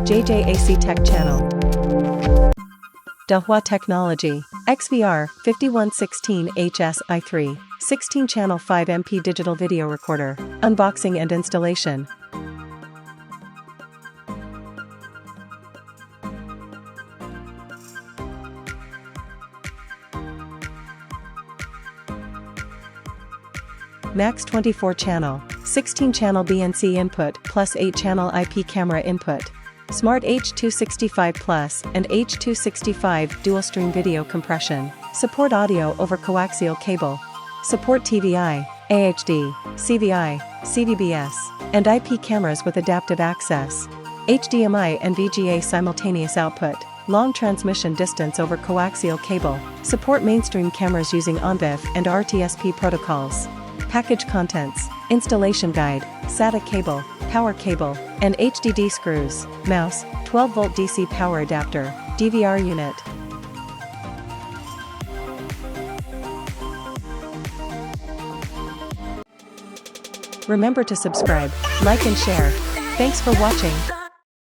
JJ.A.C Tech Channel. Dahua Technology, XVR5116HS-I3, 16-channel 5MP digital video recorder, unboxing and installation. Max 24-channel, 16-channel BNC input plus 8-channel IP camera input. Smart H.265 Plus and H.265 dual stream video compression. Support audio over coaxial cable. Support TVI, AHD, CVI, CVBS, and IP cameras with adaptive access. HDMI and VGA simultaneous output. Long transmission distance over coaxial cable. Support mainstream cameras using ONVIF and RTSP protocols. Package contents, installation guide, SATA cable, power cable, and HDD screws, mouse, 12-volt DC power adapter, DVR unit. Remember to subscribe, like and share. Thanks for watching.